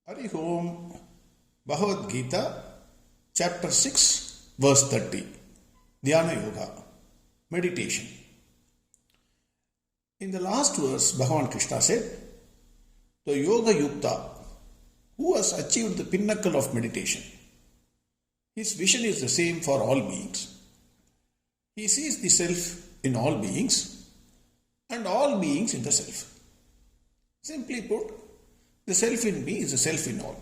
Hari Om, Bhagavad Gita, Chapter 6, Verse 30, Dhyana Yoga, Meditation. In the last verse, Bhagwan Krishna said, the Yoga Yukta, who has achieved the pinnacle of meditation, his vision is the same for all beings. He sees the self in all beings and all beings in the self. Simply put, the self in me is the self in all.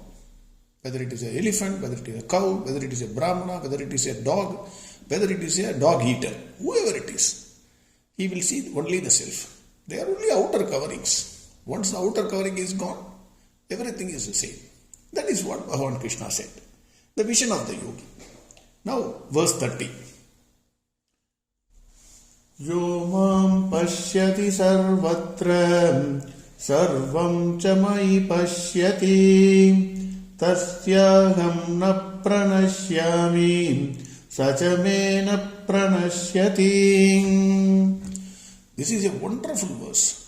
Whether it is an elephant, whether it is a cow, whether it is a brahmana, whether it is a dog, whether it is a dog eater, whoever it is, he will see only the self. They are only outer coverings. Once the outer covering is gone, everything is the same. That is what Bhagwan Krishna said. The vision of the yogi. Now, verse 30. Yo mam pashyati sarvatra sarvam cha mayi pashyati tasyaham na pranashyami sacha me na pranashyati. This is a wonderful verse.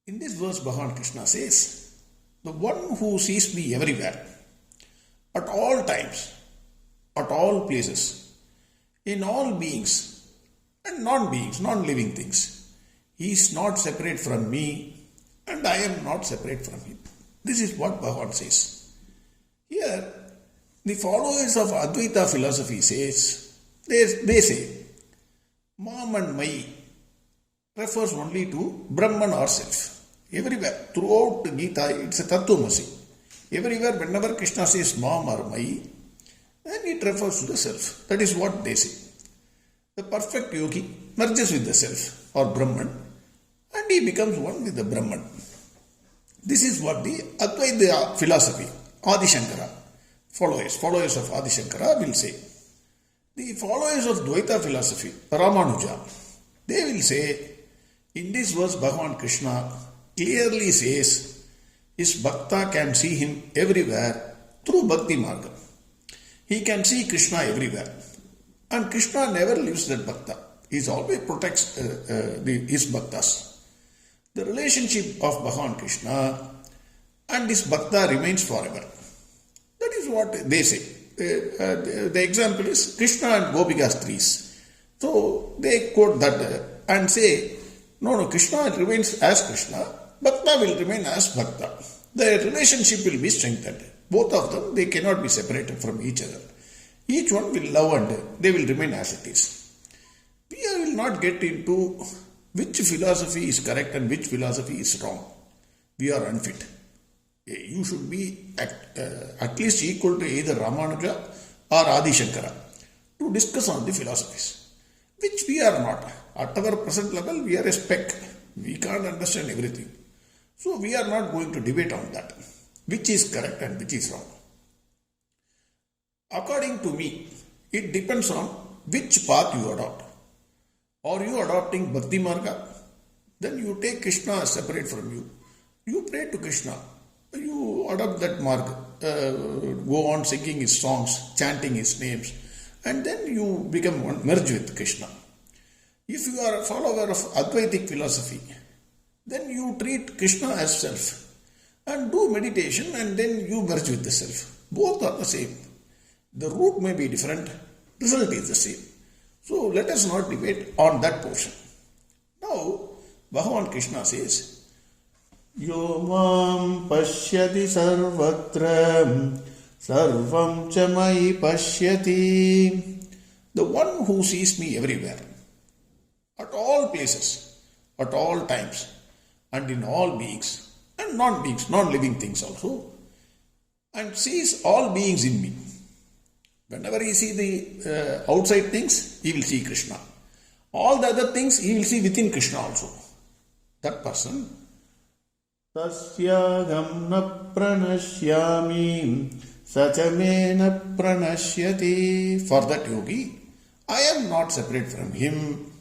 In this verse, Bhagwan Krishna says, the one who sees me everywhere, at all times, at all places, in all beings and non-beings, non-living things, he is not separate from me and I am not separate from him. This is what Bhagwan says. Here, the followers of Advaita philosophy they say, Mam and Mai refers only to Brahman or self. Everywhere, throughout Gita, it's a Tattvamasi. Everywhere, whenever Krishna says Mam or Mai, then it refers to the self. That is what they say. The perfect yogi merges with the self or Brahman and he becomes one with the Brahman. This is what the Advaita philosophy, Adi Shankara, followers of Adi Shankara will say. The followers of Dvaita philosophy, Ramanuja, they will say, in this verse Bhagwan Krishna clearly says, his bhakta can see him everywhere through Bhakti Marga. He can see Krishna everywhere. And Krishna never leaves that bhakta. He always protects his bhaktas. The relationship of Bhagwan Krishna and his bhakta remains forever. That is what they say. The example is Krishna and Gopika Stris. So they quote that and say, no, Krishna remains as Krishna, bhakta will remain as bhakta. The relationship will be strengthened. Both of them, they cannot be separated from each other. Each one will love and they will remain as it is. We will not get into which philosophy is correct and which philosophy is wrong. We are unfit. You should be at least equal to either Ramanuja or Adi Shankara to discuss on the philosophies, which we are not. At our present level, we are a speck. We can't understand everything. So we are not going to debate on that, which is correct and which is wrong. According to me, it depends on which path you adopt. Are you adopting Bhakti Marga? Then you take Krishna as separate from you. You pray to Krishna. You adopt that Marga. Go on singing his songs, chanting his names. And then you become one, merge with Krishna. If you are a follower of Advaitic philosophy, then you treat Krishna as self. And do meditation and then you merge with the self. Both are the same. The root may be different, result is the same. So let us not debate on that portion. Now, Bhagwan Krishna says, Yo mam pashyati sarvatra sarvam cha mayi pashyati. The one who sees me everywhere, at all places, at all times, and in all beings, and non-beings, non-living things also, and sees all beings in me. Whenever he sees the outside things, he will see Krishna. All the other things, he will see within Krishna also. That person, Tasyagam na pranashyami sacha me na pranashyati. For that yogi, I am not separate from him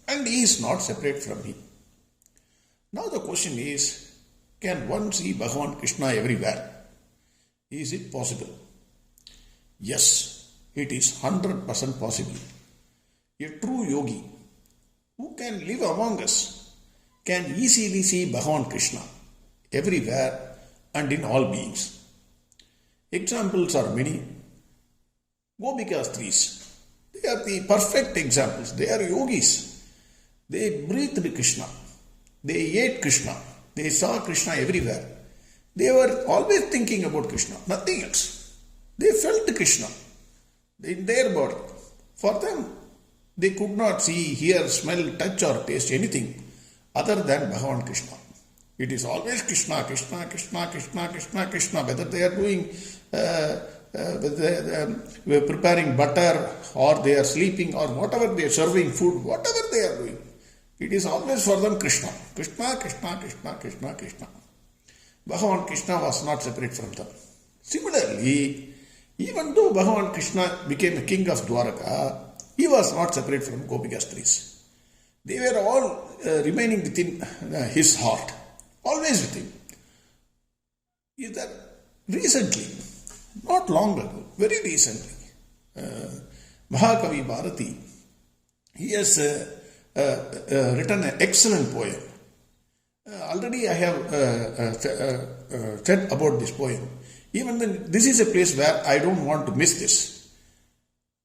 and he is not separate from me. Now the question is, can one see Bhagwan Krishna everywhere? Is it possible? Yes. It is 100% possible. A true yogi who can live among us can easily see Bhagwan Krishna everywhere and in all beings. Examples are many. Gopika Stris, they are the perfect examples. They are yogis. They breathed Krishna. They ate Krishna. They saw Krishna everywhere. They were always thinking about Krishna, nothing else. They felt Krishna in their body. For them, they could not see, hear, smell, touch or taste anything other than Bhagwan Krishna. It is always Krishna, Krishna, Krishna, Krishna, Krishna, Krishna. Whether they are doing, preparing butter or they are sleeping or whatever they are serving food, whatever they are doing, it is always for them Krishna. Krishna, Krishna, Krishna, Krishna, Krishna. Bhagavan Krishna was not separate from them. Similarly, even though Bhagavan Krishna became a king of Dwaraka, he was not separate from Gopika Stris. They were all remaining within his heart, always with him. Is that recently, not long ago, very recently, Mahakavi Bharati, he has written an excellent poem. Already I have said about this poem. Even then, this is a place where I don't want to miss this.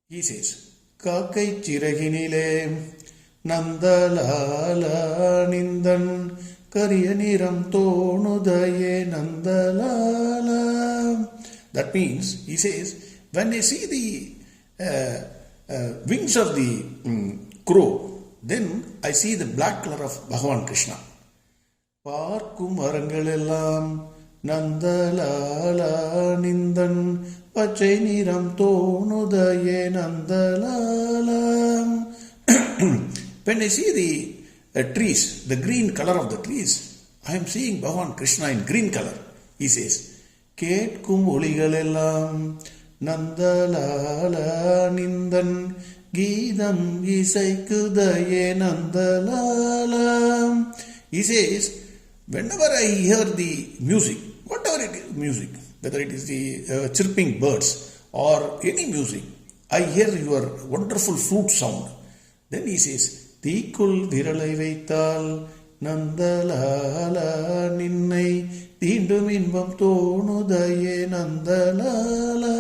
He says, Kakai Chiraginile Nandalala Nindan Karyaniram Tonudaye Nandalala. That means, he says, when I see the wings of the crow, then I see the black color of Bhagavan Krishna. Parkum Arangalellam Nandalala Nindan Pachai Niram Tonudaye Nandalala. When I see the trees, the green color of the trees, I am seeing Bhagavan Krishna in green color. He says, Ketkum Oligalellam Nandalala Nindan Geedam Isaikudaye Nandalala. He says, whenever I hear the music, whatever it is, music, whether it is the chirping birds or any music, I hear your wonderful flute sound. Then he says, Tikul Viralai Vaital Nandalala Ninnai Tindum Inbam Tonudaye Nandalala.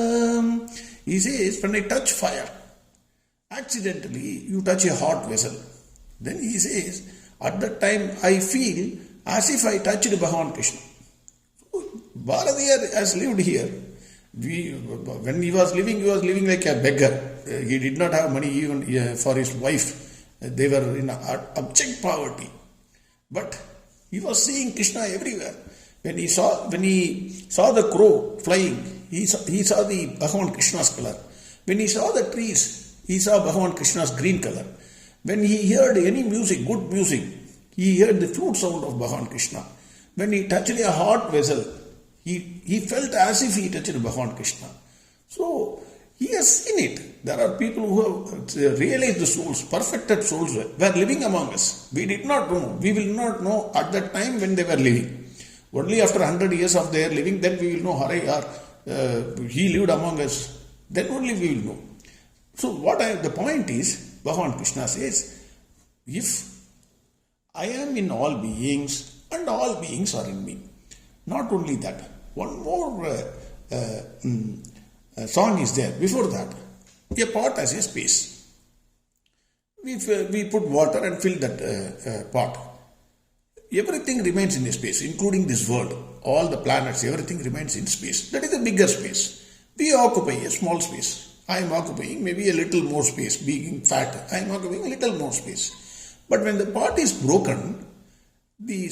He says, when I touch fire, accidentally you touch a hot vessel. Then he says, at that time I feel as if I touched Bhagavan Krishna. So, Bharatiya has lived here. When he was living like a beggar. He did not have money even for his wife. They were in abject poverty. But he was seeing Krishna everywhere. When he saw the crow flying, he saw the Bhagavan Krishna's color. When he saw the trees, he saw Bhagavan Krishna's green color. When he heard any music, good music, he heard the flute sound of Bhagavan Krishna. When he touched a hot vessel, he felt as if he touched Bhagavan Krishna. So, he has seen it. There are people who have realized the souls, perfected souls, were living among us. We did not know. We will not know at that time when they were living. Only after 100 years of their living, then we will know, he lived among us. Then only we will know. So, the point is, Bhagavan Krishna says, if I am in all beings and all beings are in me. Not only that, one more song is there. Before that, a pot has a space. We put water and fill that pot. Everything remains in a space, including this world. All the planets, everything remains in space. That is a bigger space. We occupy a small space. I am occupying maybe a little more space. Being fat, I am occupying a little more space. But when the pot is broken, the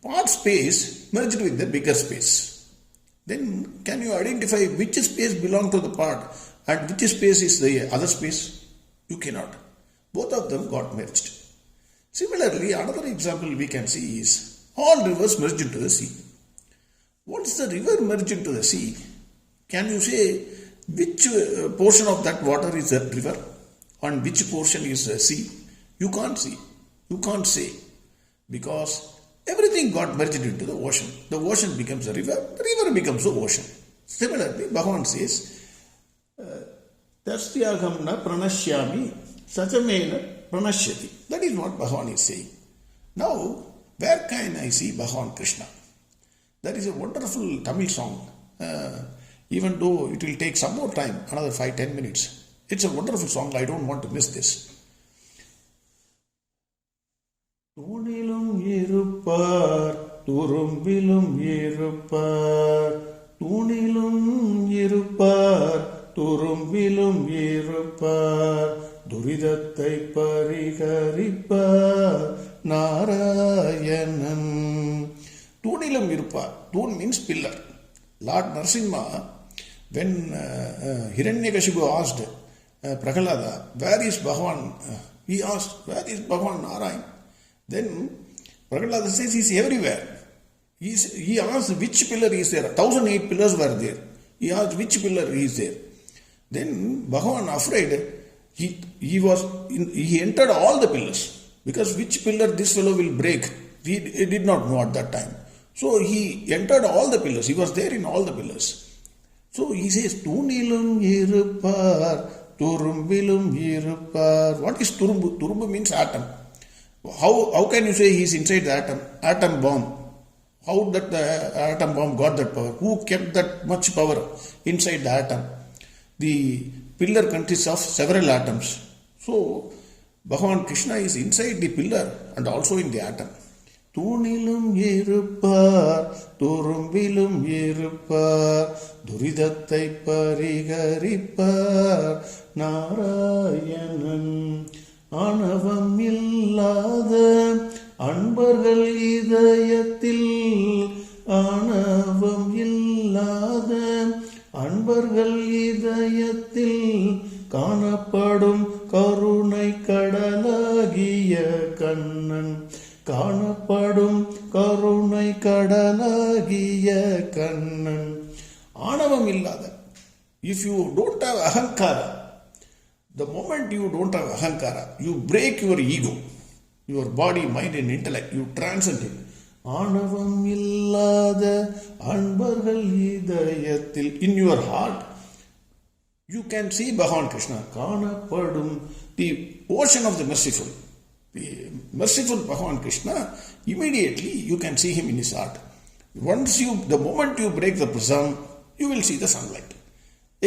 pot space merged with the bigger space. Then can you identify which space belongs to the pot and which space is the other space? You cannot. Both of them got merged. Similarly, another example we can see is all rivers merge into the sea. Once the river merges into the sea, can you say which portion of that water is the river and which portion is the sea? You can't see. You can't say. Because everything got merged into the ocean. The ocean becomes a river, the river becomes the ocean. Similarly, Bhagavan says, Tastyaham na pranashyami sachamena pranashyati. That is what Bhagavan is saying. Now, Where can I see Bhagwan Krishna? That is a wonderful Tamil song. Even though it will take some more time, another 5-10 minutes. It's a wonderful song. I don't want to miss this. தூணிலும் இருப்பார் துரும்பிலும் இருப்பார், தூணிலும் இருப்பார் துரும்பிலும் இருப்பார், துரிதத்தை பரிகரிப்பார் நாராயணன். தூணிலும் இருப்பார். Toon means pillar. Lord Narasimha, when Hiranyakashipu asked Prahalada, where is Bhagwan? He asked, where is Bhagwan Narayan? Then Prahalada says, he is everywhere. He asked which pillar is there. 1008 pillars were there. He asked which pillar is there. Then Bhagwan, afraid, he entered all the pillars. Because which pillar this fellow will break, he did not know at that time. So he entered all the pillars. He was there in all the pillars. So he says, Tunilum irupar, Turumbilum irupar. What is Turumbu? Turumbu means atom. How can you say he is inside the atom? Atom bomb. How that the atom bomb got that power? Who kept that much power inside the atom? The pillar consists of several atoms. So Bhagwan Krishna is inside the pillar and also in the atom. தூணிலும் இருப்பார் துரும்பிலும் இருப்பார், துரிதத்தை பரிகரிப்பார் நாராயணன். ஆணவம் இல்லாத அன்பர்கள் இதயத்தில், ஆணவம் இல்லாத அன்பர்கள் இதயத்தில் காணப்படும் கருணை கடலாகிய கண்ணன், காணப்படும் கருணை கடலாகிய கண்ணன். ஆணவம் இல்லாத. If you don't have ahankara, the moment you don't have ahankara, you break your ego, your body, mind and intellect, you transcend it. ஆணவம் இல்லாத அன்பர்கள் இதயத்தில், in your heart, you can see Bhagwan Krishna. காணப்படும், the ocean of the merciful. The merciful Bhagwan Krishna, immediately you can see him in his heart. The moment you break the prism, you will see the sunlight.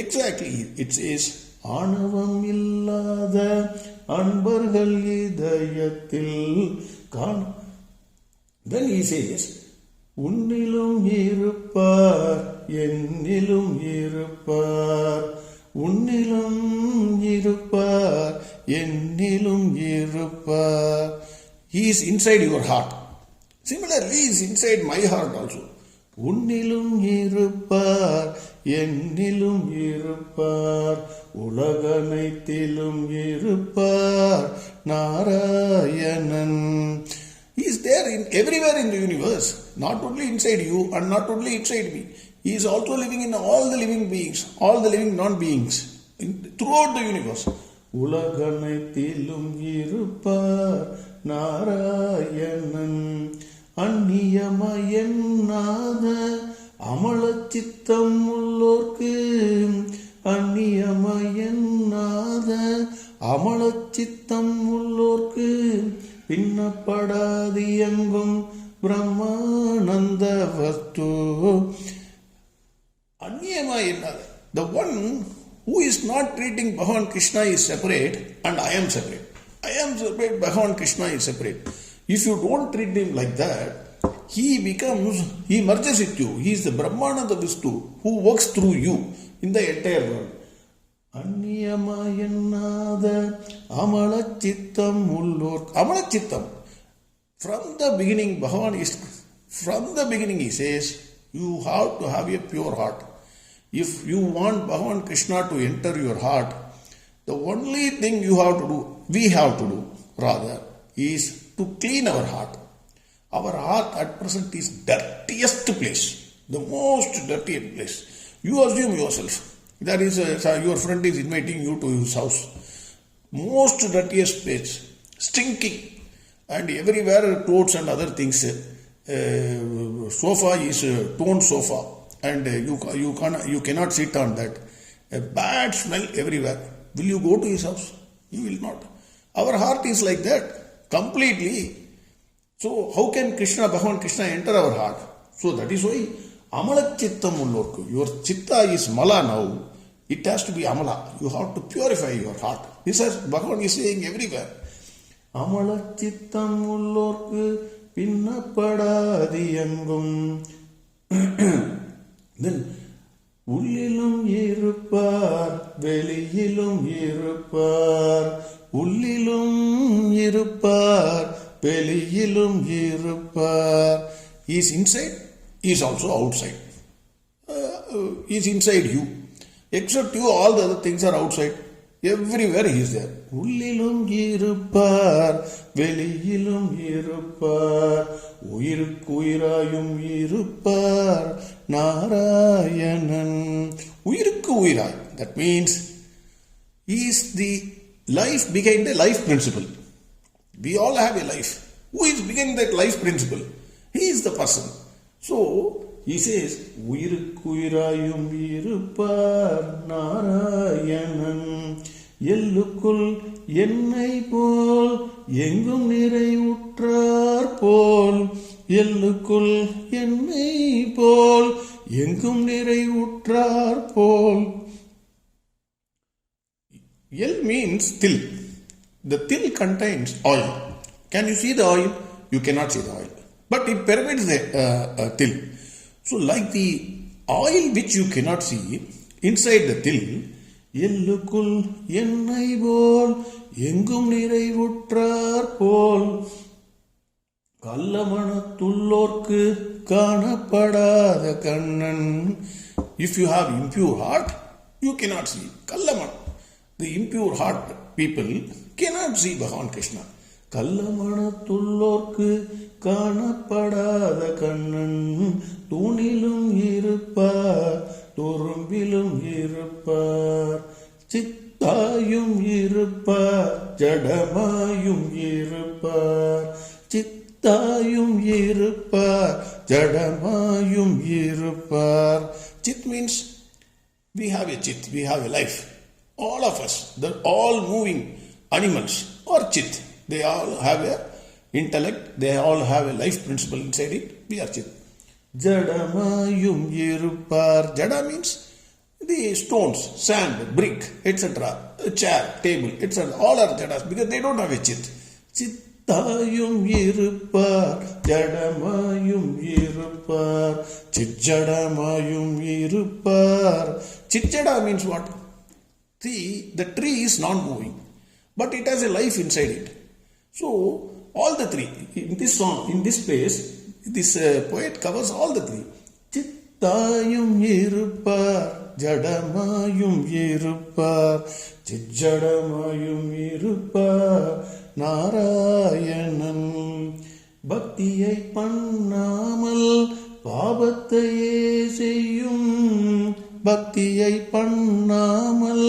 Exactly, it says, ஆணவம் இல்லாத அன்பர்கள் இதயத்தில் காண. Then he says, உன்னிலும் இருப்பார் என்னிலும் இருப்பார், உன்னிலும் இருப்பார் என்னிலும் இருப்பார். He is inside your heart. Similarly, he is inside my heart also. உன்னிலும் இருப்பார் என்னிலும் இருப்பார், உலகனைத்திலும் இருப்பார் Narayanan. He is there everywhere in the universe, not only inside you and not only inside me. He is also living in all the living beings, all the living non-beings, throughout the universe. உலகனைத்திலும் இருப்பார் நாராயணன். அந்நியமயன்னாத அமலச்சித்தம் உள்ளோர்க்கு, அந்நியமயன்னாத அமலச்சித்தம் உள்ளோர்க்கு, பின்னப்படாது எங்கும் பிரம்மானந்த வஸ்து. அந்நியமயன்னாத, the one who is not treating Bhagwan Krishna is separate and I am separate. I am separate, Bhagwan Krishna is separate. If you don't treat him like that, he merges with you. He is the Brahmananda Vishnu who works through you in the entire world. Anniyamayanada amalachittam ullur. Amalachittam. From the beginning, he says, you have to have a pure heart. If you want Bhagwan Krishna to enter your heart, the only thing we have to do, is to clean our heart. Our heart at present is dirtiest place, the most dirtiest place. You assume yourself. That is, your friend is inviting you to his house. Most dirtiest place, stinking, and everywhere clothes and other things. Sofa is toned sofa, and you cannot sit on that. A bad smell everywhere. Will you go to his house? You will not. Our heart is like that, completely. So how can Krishna, Bhagwan Krishna enter our heart? So that is why Amala Chittam Ullorku. Your Chitta is Mala now. It has to be Amala. You have to purify your heart. This is Bhagavan is saying everywhere. Amala Chittam Ullorku Pinnapadadiyangum. Then Ullilum Irupar, Veliyilum Irupar, Ullilum Irupar, Veliyilum Irupar. He is inside, he is also outside. He is inside you. Except you, all the other things are outside. Everywhere he is there. Ullilum Irupar, Veliyilum Irupar, Uyirukkuirayum Irupar, Narayanan. Uyirukkuirai. That means he is the life behind the life principle. We all have a life. Who is behind that life principle? He is the person. So, he says, Uyirukkuirayum Irupar, Narayanan. எல்லுக்குள் என்னை போல் எங்கும் நிறைவுற்றார் போல் எல்லுக்குள் என்னை போல் எங்கும் நிறைவுற்றார் போல். L means till. The till contains oil. Can you see the oil? You cannot see the oil. But it pervades the till. So like the oil which you cannot see inside the till, எல்லுக்குள் என்னை போல் எங்கும் நிறைவுற்றார் போல் கள்ளமனத்துள்ளோர்க்கு காணப்படாத Kannan. If you have impure heart, you cannot see. Kallaman. The impure heart people cannot see Bhagwan Krishna. கள்ளமனத்துள்ளோர்க்கு காணப்படாத கண்ணன் தூணிலும் இருப்பார் துரும்பிலும் இருப்பார் சித்தாயும் இருப்பார் ஜடமாயும் இருப்பார் சித்தாயும் இருப்பார் ஜடமாயும் இருப்பார். Chit means we have a chit, we have a life. All of us, the all moving animals are chit. They all have a intellect, they all have a life principle inside it. We are chit. Jadamayum irupar. Jada means the stones, sand, brick, etc. Chair, table, etc. All are jadas because they don't have a chit. Chittayum irupar. Jadamayum irupar. Chitjadamayum irupar. Chitjada means what? See, the tree is non-moving, but it has a life inside it. So, all the three, in this song, in this place, this poet covers all the three. Chittayum irupar, jadamayum irupar, chijjadamayum irupar, Narayanan. பக்தியை பண்ணாமல் பாபத்தையே செய்யும் பக்தியை பண்ணாமல்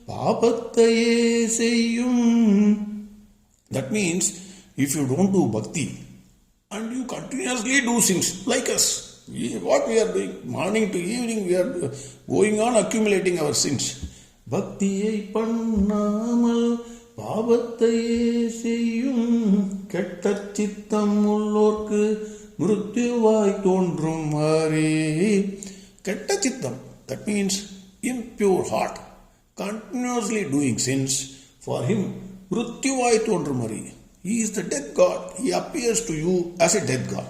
பாபத்தையே செய்யும். That means if you don't do bhakti and you continuously do things like us, what we are doing, morning to evening we are going on accumulating our sins. பக்தியை பண்ணாமல் பாபத்தையே செய்யும் கெட்ட சித்தம் உள்ளோர்க்கு மிருத்யுவாய் தோன்றும் Hari. Ketta chittam, that means impure heart, continuously doing sins, for him mrityuvai tondrumari. He is the death god. He appears to you as a death god.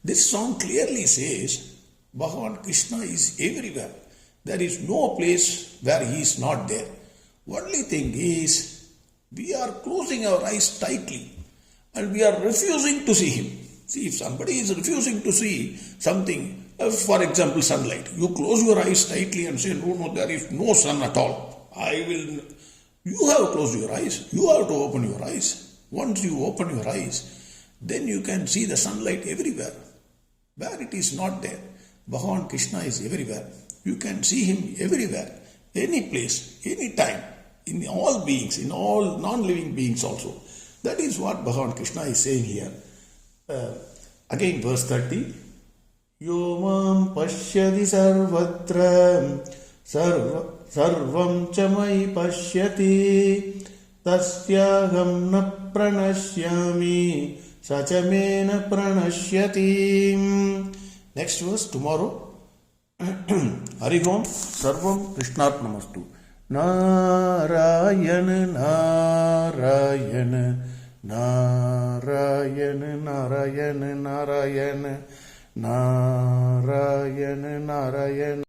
This song clearly says Bhagwan Krishna is everywhere. There is no place where he is not there. Only thing is we are closing our eyes tightly and we are refusing to see him. See, if somebody is refusing to see something, for example, sunlight, you close your eyes tightly and say, no, there is no sun at all. You have closed your eyes. You have to open your eyes. Once you open your eyes, then you can see the sunlight everywhere. Where it is not there, Bhagwan Krishna is everywhere. You can see him everywhere, any place, any time, in all beings, in all non-living beings also. That is what Bhagwan Krishna is saying here. Again, verse 30. Yo mam pashyati sarvatra sarvam chamai pashyati tasyaham na pranashyami सचमेन प्रणश्यति. Next verse tomorrow. Hari Om Sarvam Krishnarpnamastu. Narayan Narayan Narayan Narayan Narayan Narayan Narayan